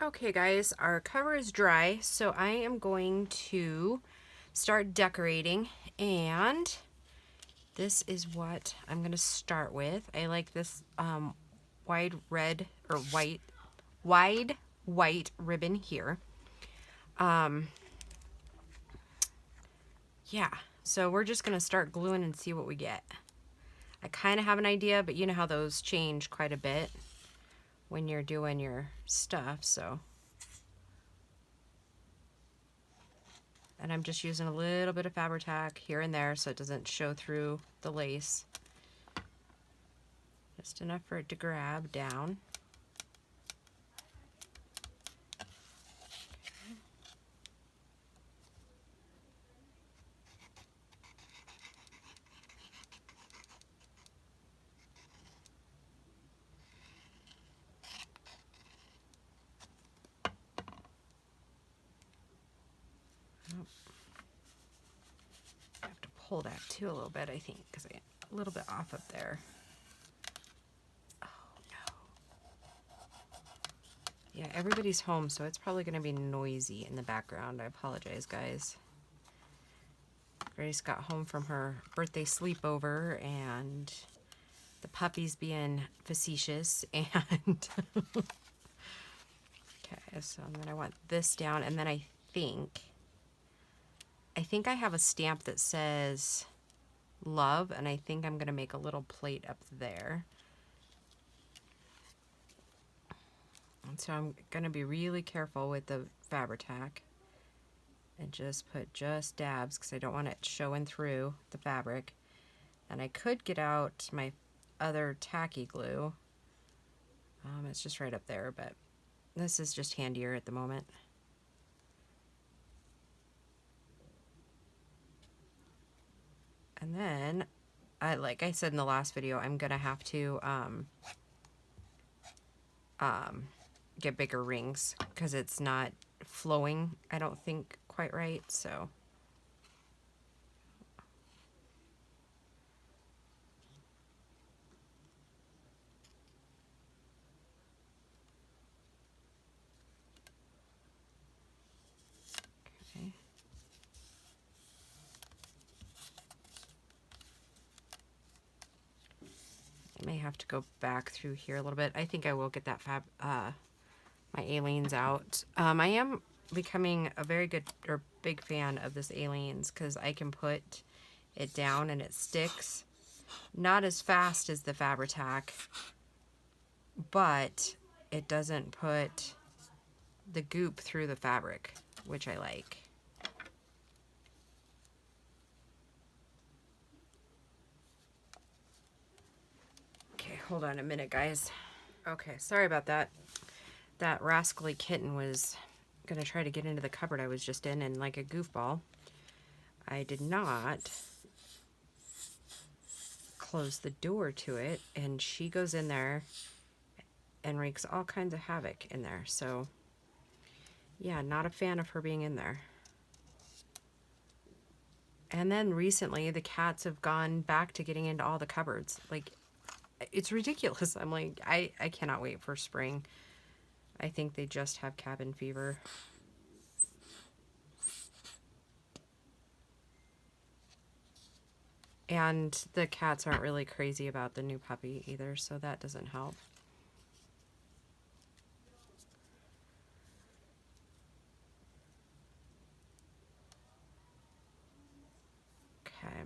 Okay guys, our cover is dry, so I am going to start decorating, and this is what I'm going to start with. I like this wide red or wide white ribbon here. Yeah, so we're just going to start gluing and see what we get. I kind of have an idea, but you know how those change quite a bit when you're doing your stuff, so. And I'm just using a little bit of Fabri-Tac here and there so it doesn't show through the lace. Just enough for it to grab down. Oh, I have to pull that too a little bit, I think, because I get a little bit off up there. Oh no. Yeah, everybody's home, so it's probably going to be noisy in the background. I apologize, guys. Grace got home from her birthday sleepover, and the puppy's being facetious, and okay, so then I want this down, and then I think I have a stamp that says love, and I think I'm going to make a little plate up there. And so I'm going to be really careful with the Fabri-Tac and just put just dabs because I don't want it showing through the fabric. And I could get out my other tacky glue. It's just right up there, but this is just handier at the moment. And then, like I said in the last video, I'm gonna have to get bigger rings because it's not flowing, I don't think, quite right. So okay. I may have to go back through here a little bit. I think I will get that my Aleene's out. I am becoming a very good or big fan of this Aleene's because I can put it down and it sticks. Not as fast as the Fabri-Tac, but it doesn't put the goop through the fabric, which I like. Okay, hold on a minute, guys. Okay, sorry about that. That rascally kitten was gonna try to get into the cupboard I was just in, and like a goofball, I did not close the door to it, and she goes in there and wreaks all kinds of havoc in there. So yeah, not a fan of her being in there. And then recently the cats have gone back to getting into all the cupboards. Like, it's ridiculous. I'm like, I cannot wait for spring. I think they just have cabin fever. And the cats aren't really crazy about the new puppy either, so that doesn't help. Okay.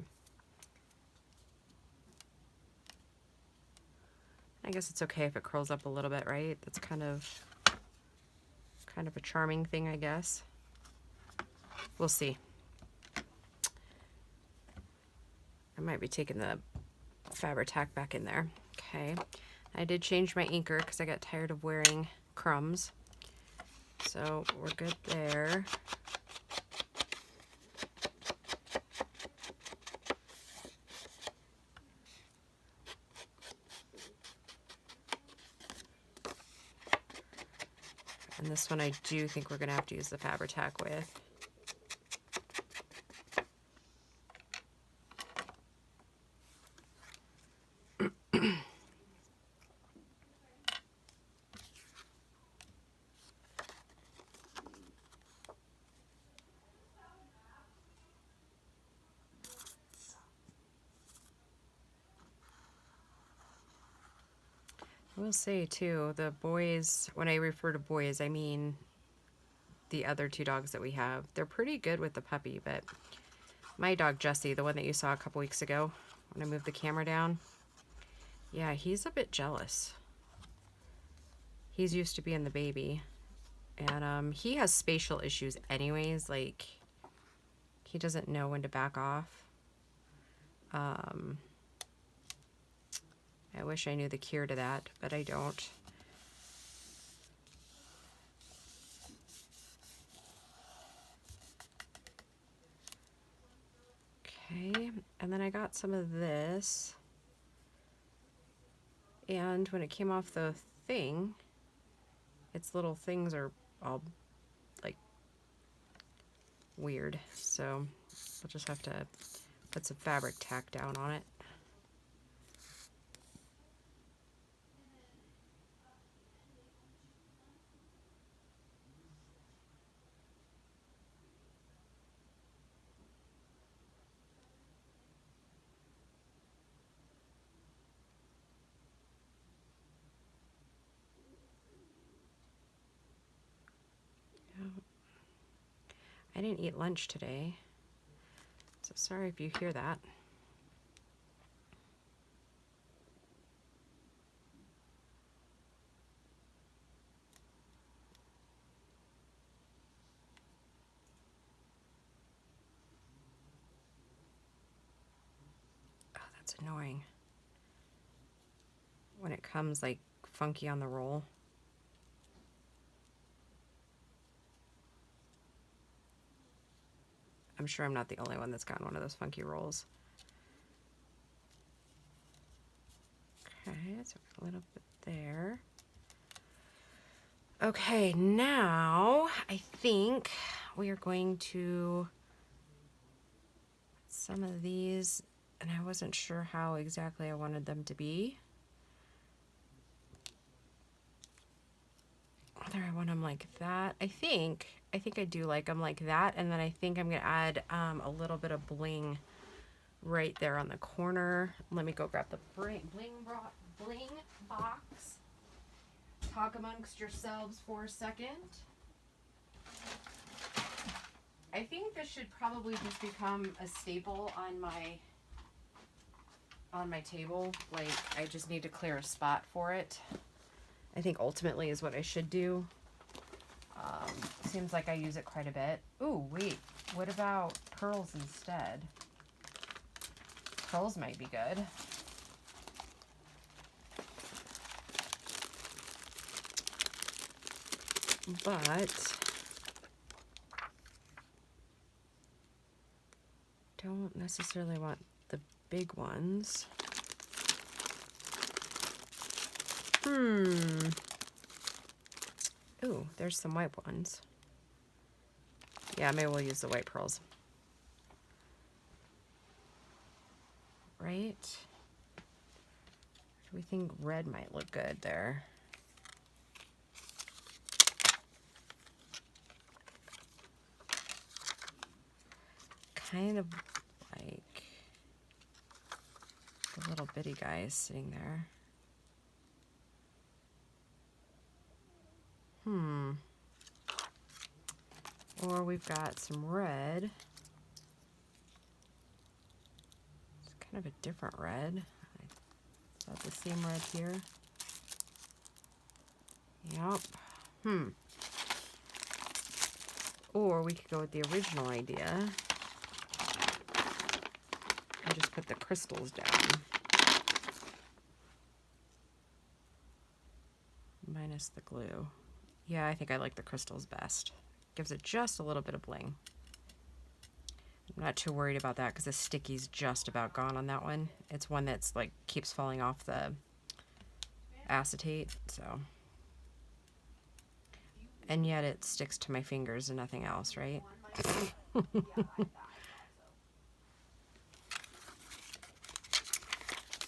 I guess it's okay if it curls up a little bit, right? That's kind of a charming thing, I guess. We'll see. I might be taking the Fabri-Tac back in there. Okay. I did change my inker because I got tired of wearing crumbs. So we're good there. And this one I do think we're going to have to use the Fabri-Tac with. I will say too, the boys, when I refer to boys, I mean the other two dogs that we have. They're pretty good with the puppy, but my dog Jesse, the one that you saw a couple weeks ago when I moved the camera down, yeah, he's a bit jealous. He's used to being the baby. And he has spatial issues anyways, like he doesn't know when to back off. I wish I knew the cure to that, but I don't. Okay, and then I got some of this. And when it came off the thing, its little things are all like weird. So we'll just have to put some fabric tack down on it. I didn't eat lunch today, so sorry if you hear that. Oh, that's annoying. When it comes like funky on the roll. I'm sure I'm not the only one that's gotten one of those funky rolls. Okay, so a little bit there. Okay, now I think we are going to put some of these, and I wasn't sure how exactly I wanted them to be. Whether I want them like that. I think I do like them like that, and then I think I'm gonna add a little bit of bling right there on the corner. Let me go grab the bling box. Talk amongst yourselves for a second. I think this should probably just become a staple on my table. Like, I just need to clear a spot for it. I think ultimately is what I should do. Seems like I use it quite a bit. Ooh, wait, what about pearls instead? Pearls might be good. But don't necessarily want the big ones. Ooh, there's some white ones. Yeah, maybe we'll use the white pearls. Right? We think red might look good there. Kind of like the little bitty guys sitting there. Or we've got some red. It's kind of a different red. Is that the same red here? Yep. Or we could go with the original idea and just put the crystals down. Minus the glue. Yeah, I think I like the crystals best. Gives it just a little bit of bling. I'm not too worried about that because the sticky's just about gone on that one. It's one that's like keeps falling off the acetate, so. And yet it sticks to my fingers and nothing else, right?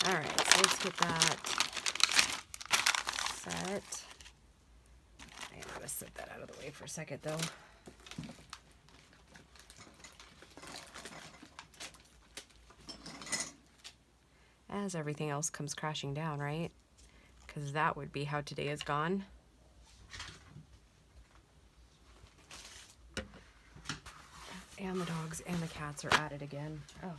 Alright, so let's get that set. I'm going to set that out of the way for a second though. As everything else comes crashing down, right? because that would be how today is gone. And the dogs and the cats are at it again. Oh.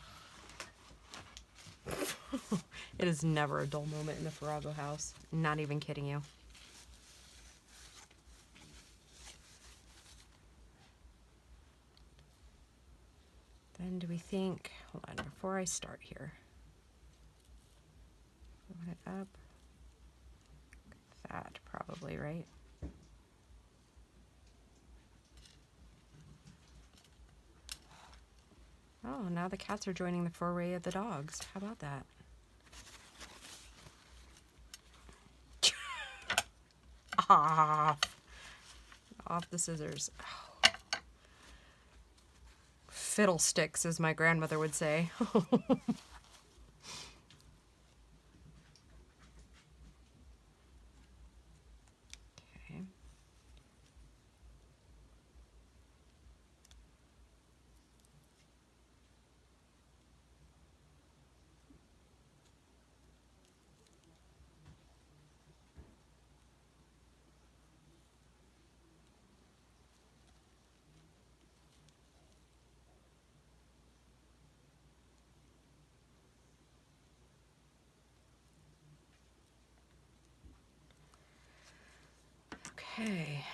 It is never a dull moment in the Farrago house. Not even kidding you. Then do we think, hold on, before I start here. Open it up. That probably, right? Oh, now the cats are joining the foray of the dogs. How about that? Off the scissors. Oh. Fiddlesticks, as my grandmother would say. Okay. Okay.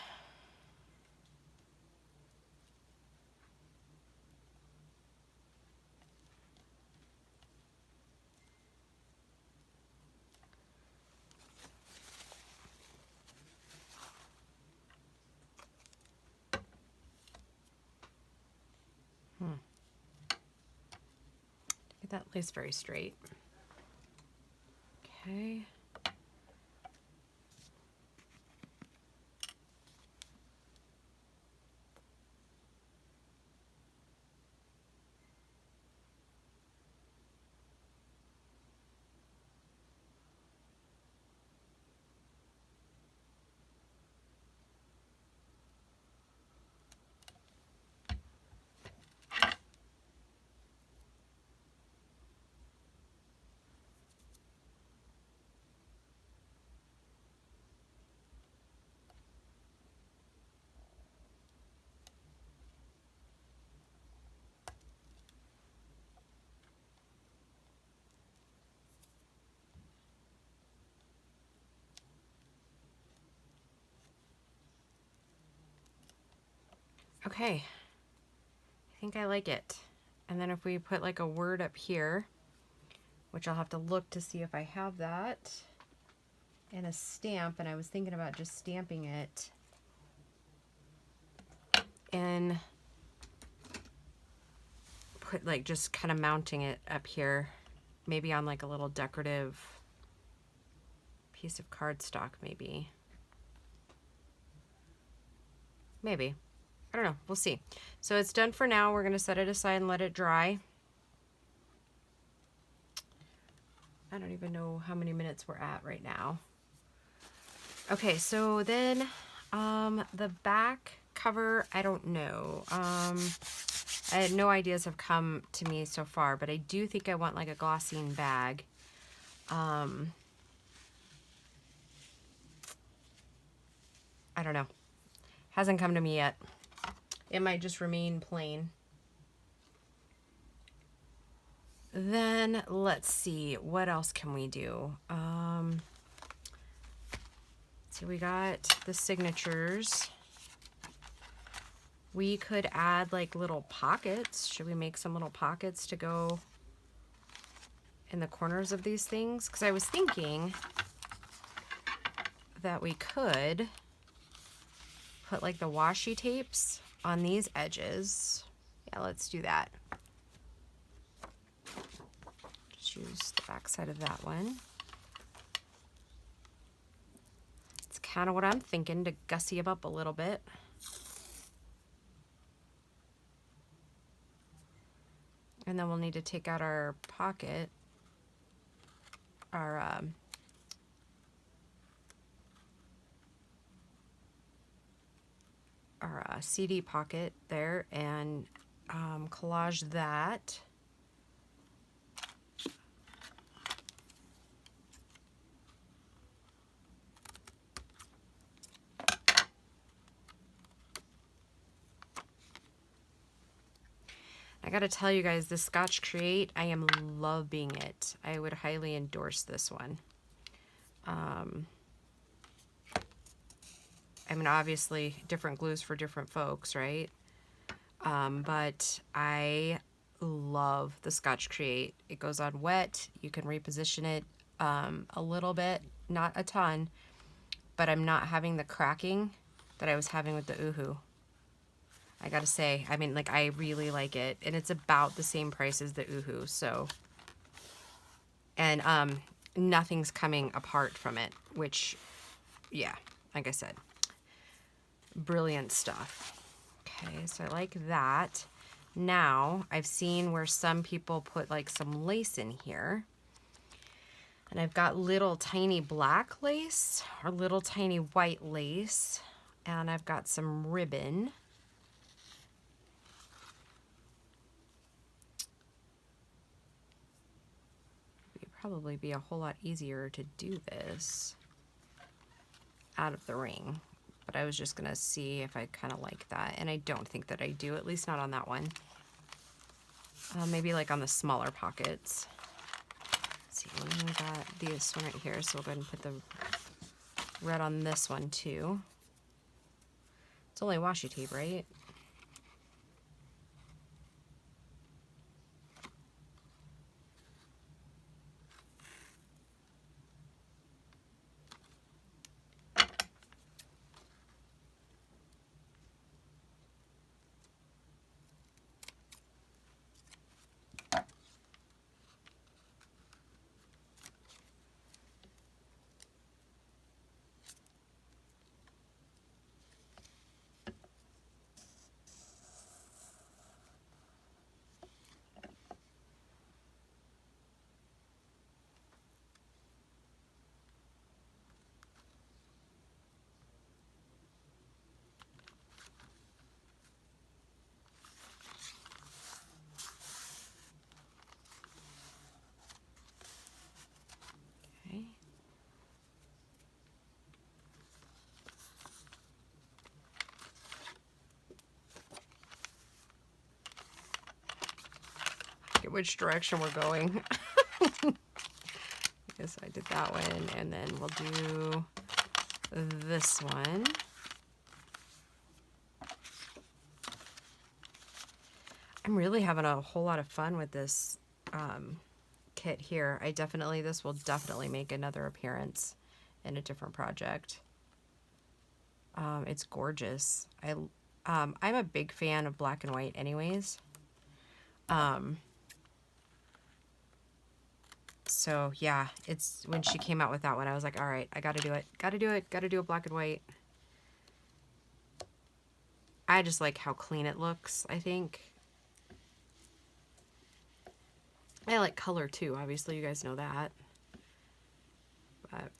Get that lace very straight. Okay. Okay, I think I like it. And then if we put like a word up here, which I'll have to look to see if I have that, and a stamp, and I was thinking about just stamping it and put like just kind of mounting it up here, maybe on like a little decorative piece of cardstock, maybe. Maybe. I don't know. We'll see. So it's done for now. We're going to set it aside and let it dry. I don't even know how many minutes we're at right now. Okay, so then the back cover, I don't know. I had no ideas have come to me so far, but I do think I want like a glossine bag. I don't know. Hasn't come to me yet. It might just remain plain. Then let's see, what else can we do? So we got the signatures. We could add like little pockets. Should we make some little pockets to go in the corners of these things? Because I was thinking that we could put like the washi tapes on these edges. Yeah, let's do that. Just use the back side of that one. It's kind of what I'm thinking, to gussy them up a little bit. And then we'll need to take out our pocket, our CD pocket there, and collage that. I gotta tell you guys, this Scotch Create, I am loving it. I would highly endorse this one. I mean, obviously, different glues for different folks, right? But I love the Scotch Create. It goes on wet. You can reposition it a little bit, not a ton, but I'm not having the cracking that I was having with the Uhu. I gotta say, I mean, like, I really like it, and it's about the same price as the Uhu, so. And nothing's coming apart from it, which, yeah, like I said, brilliant stuff. Okay, so I like that. Now, I've seen where some people put like some lace in here. And I've got little tiny black lace or little tiny white lace. And I've got some ribbon. It'd probably be a whole lot easier to do this out of the ring. But I was just gonna see if I kind of like that. And I don't think that I do, at least not on that one. Maybe like on the smaller pockets. Let's see, we got this one right here, so we'll go ahead and put the red on this one too. It's only washi tape, right? Which direction we're going. Yes, I did that one, and then we'll do this one. I'm really having a whole lot of fun with this kit here. This will definitely make another appearance in a different project. It's gorgeous. I'm a big fan of black and white anyways. So yeah, it's when she came out with that one, I was like, all right, I gotta do it. Gotta do it. Gotta do a black and white. I just like how clean it looks, I think. I like color too, obviously, you guys know that. But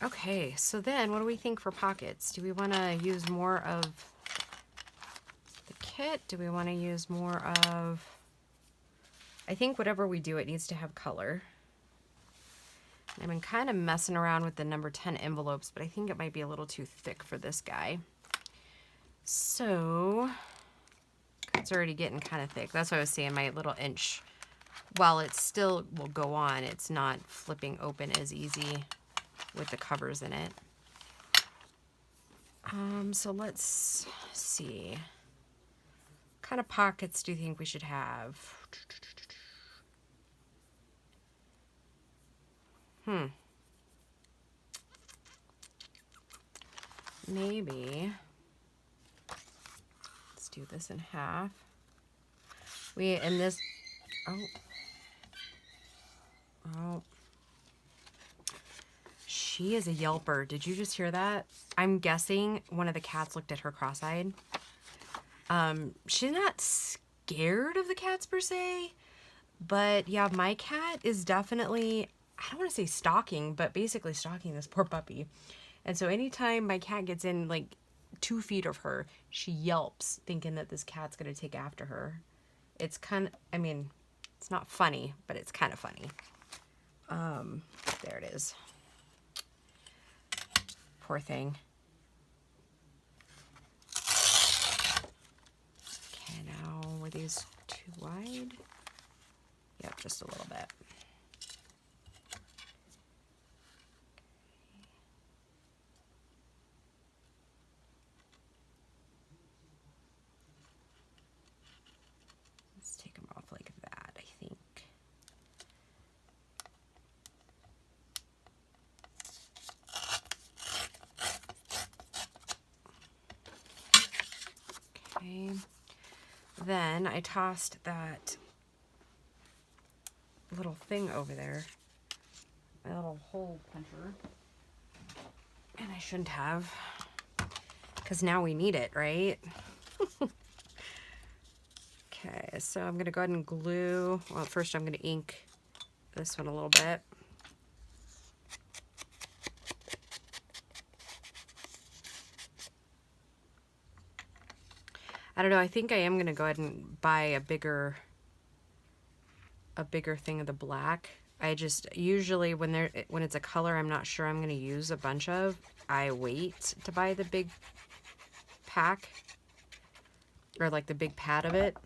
okay, so then what do we think for pockets? Do we want to use more of the kit? Do we want to use more of... I think whatever we do, it needs to have color. I've been kind of messing around with the number 10 envelopes, but I think it might be a little too thick for this guy. So, it's already getting kind of thick. That's what I was saying, my little inch. While it still will go on, it's not flipping open as easy with the covers in it. So let's see. What kind of pockets do you think we should have? Maybe. Let's do this in half. Oh. She is a yelper. Did you just hear that? I'm guessing one of the cats looked at her cross-eyed. She's not scared of the cats per se, but yeah, my cat is definitely I don't want to say stalking, but basically stalking this poor puppy. And so anytime my cat gets in like 2 feet of her, she yelps, thinking that this cat's going to take after her. It's kind of, I mean, it's not funny, but it's kind of funny. There it is. Poor thing. Okay, now were these too wide? Yep, just a little bit. Let's take them off like that, I think. Okay. Then I tossed that little thing over there, my little hole puncher, and I shouldn't have, because now we need it, right? Okay, so I'm gonna go ahead and glue, well, first I'm gonna ink this one a little bit. I don't know, I think I am gonna go ahead and buy a bigger thing of the black. I just usually when it's a color I'm not sure I'm going to use a bunch of, I wait to buy the big pack or like the big pad of it.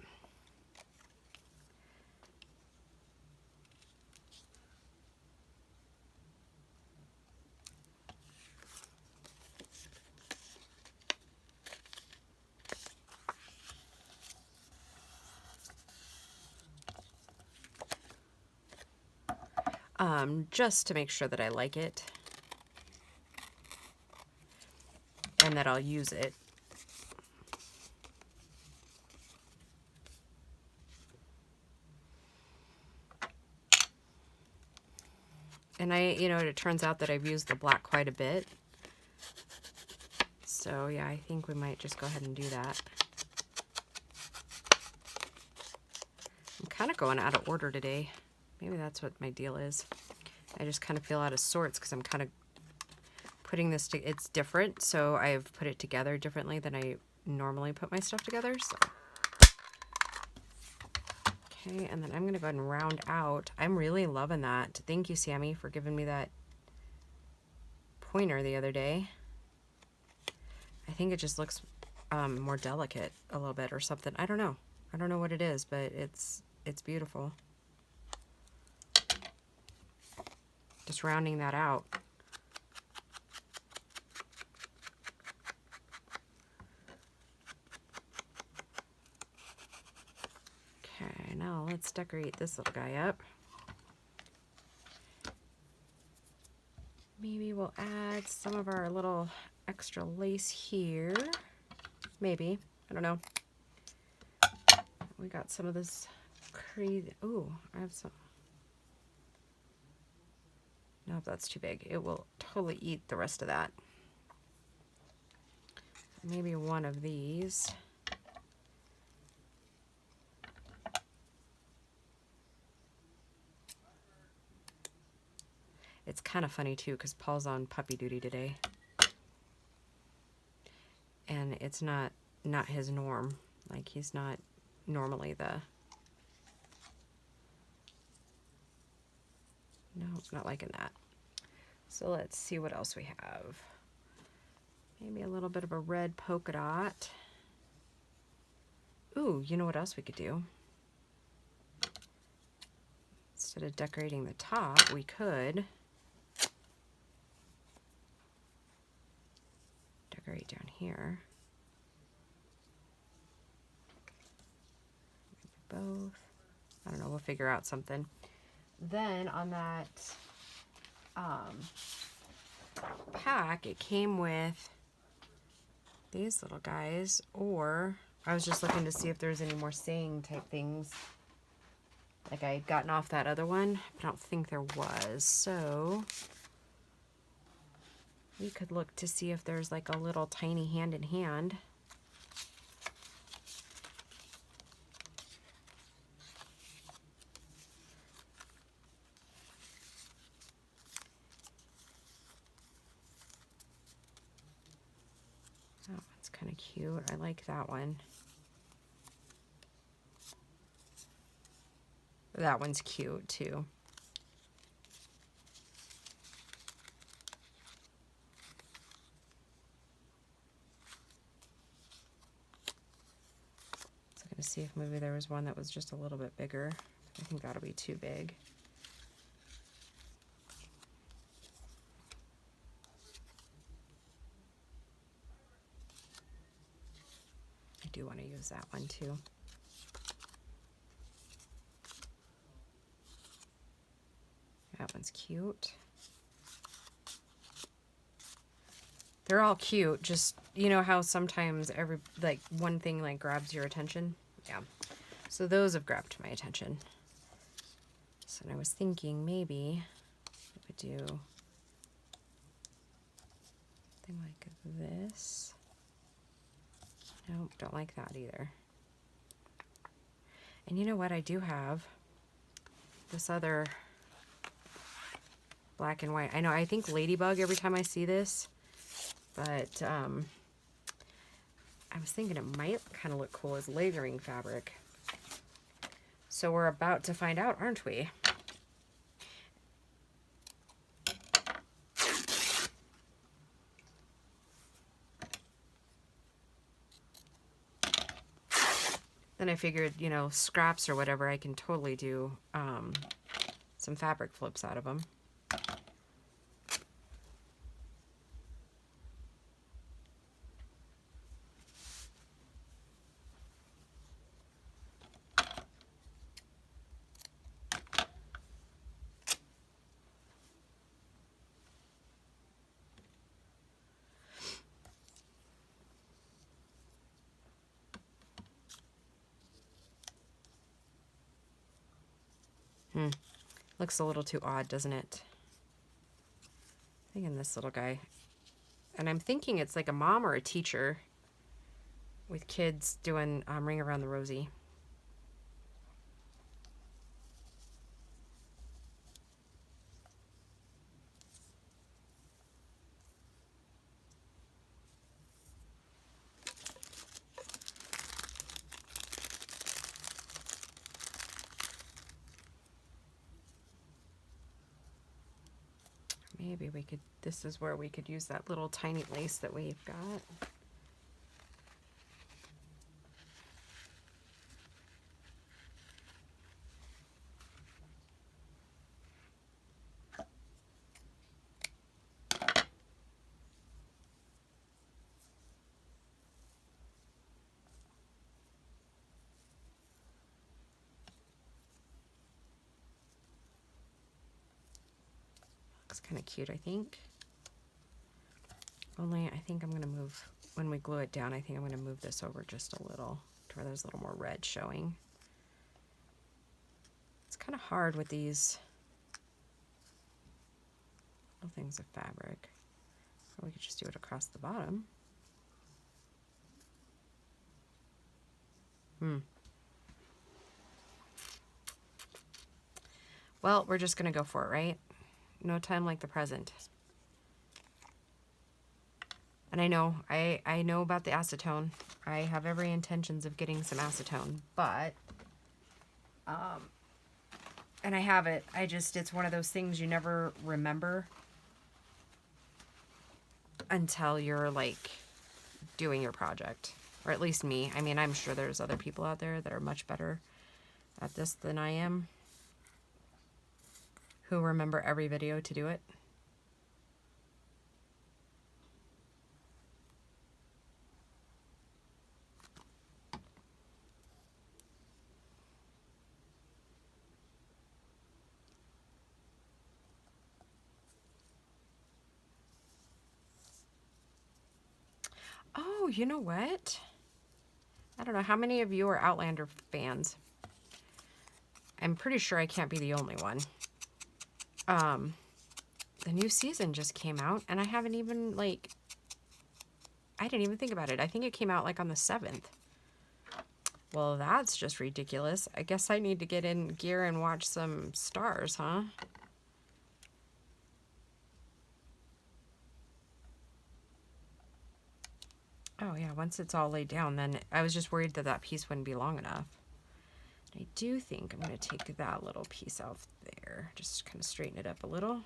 Just to make sure that I like it and that I'll use it. And it turns out that I've used the black quite a bit. So yeah, I think we might just go ahead and do that. I'm kind of going out of order today. Maybe that's what my deal is. I just kind of feel out of sorts because I'm kind of putting this it's different, so I've put it together differently than I normally put my stuff together. So okay, and then I'm gonna go ahead and round out. I'm really loving that. Thank you, Sammy, for giving me that pointer the other day. I think it just looks more delicate a little bit or something. I don't know what it is, but it's beautiful. Just rounding that out. Okay, now let's decorate this little guy up. Maybe we'll add some of our little extra lace here. Maybe, I don't know. We got some of this crazy, ooh, I have some. Nope, that's too big. It will totally eat the rest of that. Maybe one of these. It's kind of funny too because Paul's on puppy duty today. And it's not his norm. Like, he's not normally the... No, not liking that. So let's see what else we have. Maybe a little bit of a red polka dot. Ooh, you know what else we could do? Instead of decorating the top, we could decorate down here. Maybe both. I don't know, we'll figure out something. Then on that pack, it came with these little guys, or I was just looking to see if there's any more saying type things. Like I had gotten off that other one, but I don't think there was. So we could look to see if there's like a little tiny hand in hand. That one's kind of cute. I like that one. That one's cute too. So I'm going to see if maybe there was one that was just a little bit bigger. I think that'll be too big. I do want to use that one too. That one's cute. They're all cute. Just, you know how sometimes one thing like grabs your attention? Yeah. So those have grabbed my attention. So I was thinking maybe I would do something like this. Nope, don't like that either. And you know what? I do have this other black and white. I know, I think Ladybug every time I see this, but I was thinking it might kind of look cool as layering fabric. So we're about to find out, aren't we? Then I figured, you know, scraps or whatever, I can totally do some fabric flips out of them. Looks a little too odd, doesn't it? I'm thinking this little guy. And I'm thinking it's like a mom or a teacher with kids doing Ring Around the Rosie. Maybe we could, this is where we could use that little tiny lace that we've got. Looks kind of cute, I think. Only I think I'm going to move, when we glue it down, I think I'm going to move this over just a little to where there's a little more red showing. It's kind of hard with these little things of fabric. Or we could just do it across the bottom. Well, we're just going to go for it, right? No time like the present. And I know, I know about the acetone. I have every intentions of getting some acetone, but, and I have it. I just, it's one of those things you never remember until you're like doing your project, or at least me. I mean, I'm sure there's other people out there that are much better at this than I am, who remember every video to do it. Oh, you know what? I don't know how many of you are Outlander fans. I'm pretty sure I can't be the only one. The new season just came out, and I haven't even, like, I didn't even think about it. I think it came out, like, on the 7th. Well, that's just ridiculous. I guess I need to get in gear and watch some stars, huh? Oh yeah, once it's all laid down, then I was just worried that that piece wouldn't be long enough. I do think I'm going to take that little piece out there, just kind of straighten it up a little.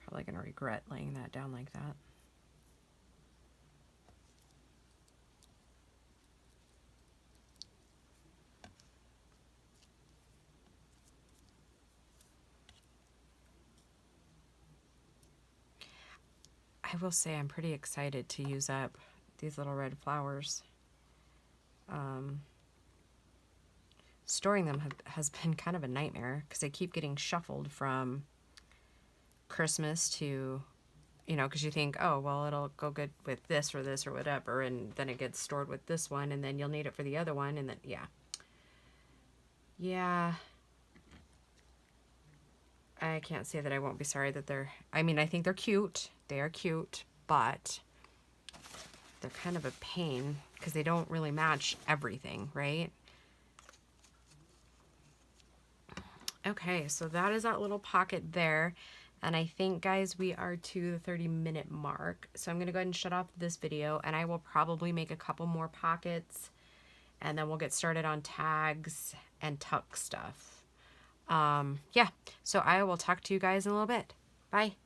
Probably going to regret laying that down like that. I will say I'm pretty excited to use up these little red flowers. Storing them has been kind of a nightmare because they keep getting shuffled from Christmas to, you know, because you think, oh, well, it'll go good with this or whatever, and then it gets stored with this one, and then you'll need it for the other one, and then, yeah. Yeah. I can't say that I won't be sorry that they're, I mean, I think they're cute. They are cute, but they're kind of a pain because they don't really match everything, right? Okay, so that is that little pocket there. And I think, guys, we are to the 30-minute mark. So I'm going to go ahead and shut off this video, and I will probably make a couple more pockets, and then we'll get started on tags and tuck stuff. Yeah, so I will talk to you guys in a little bit. Bye.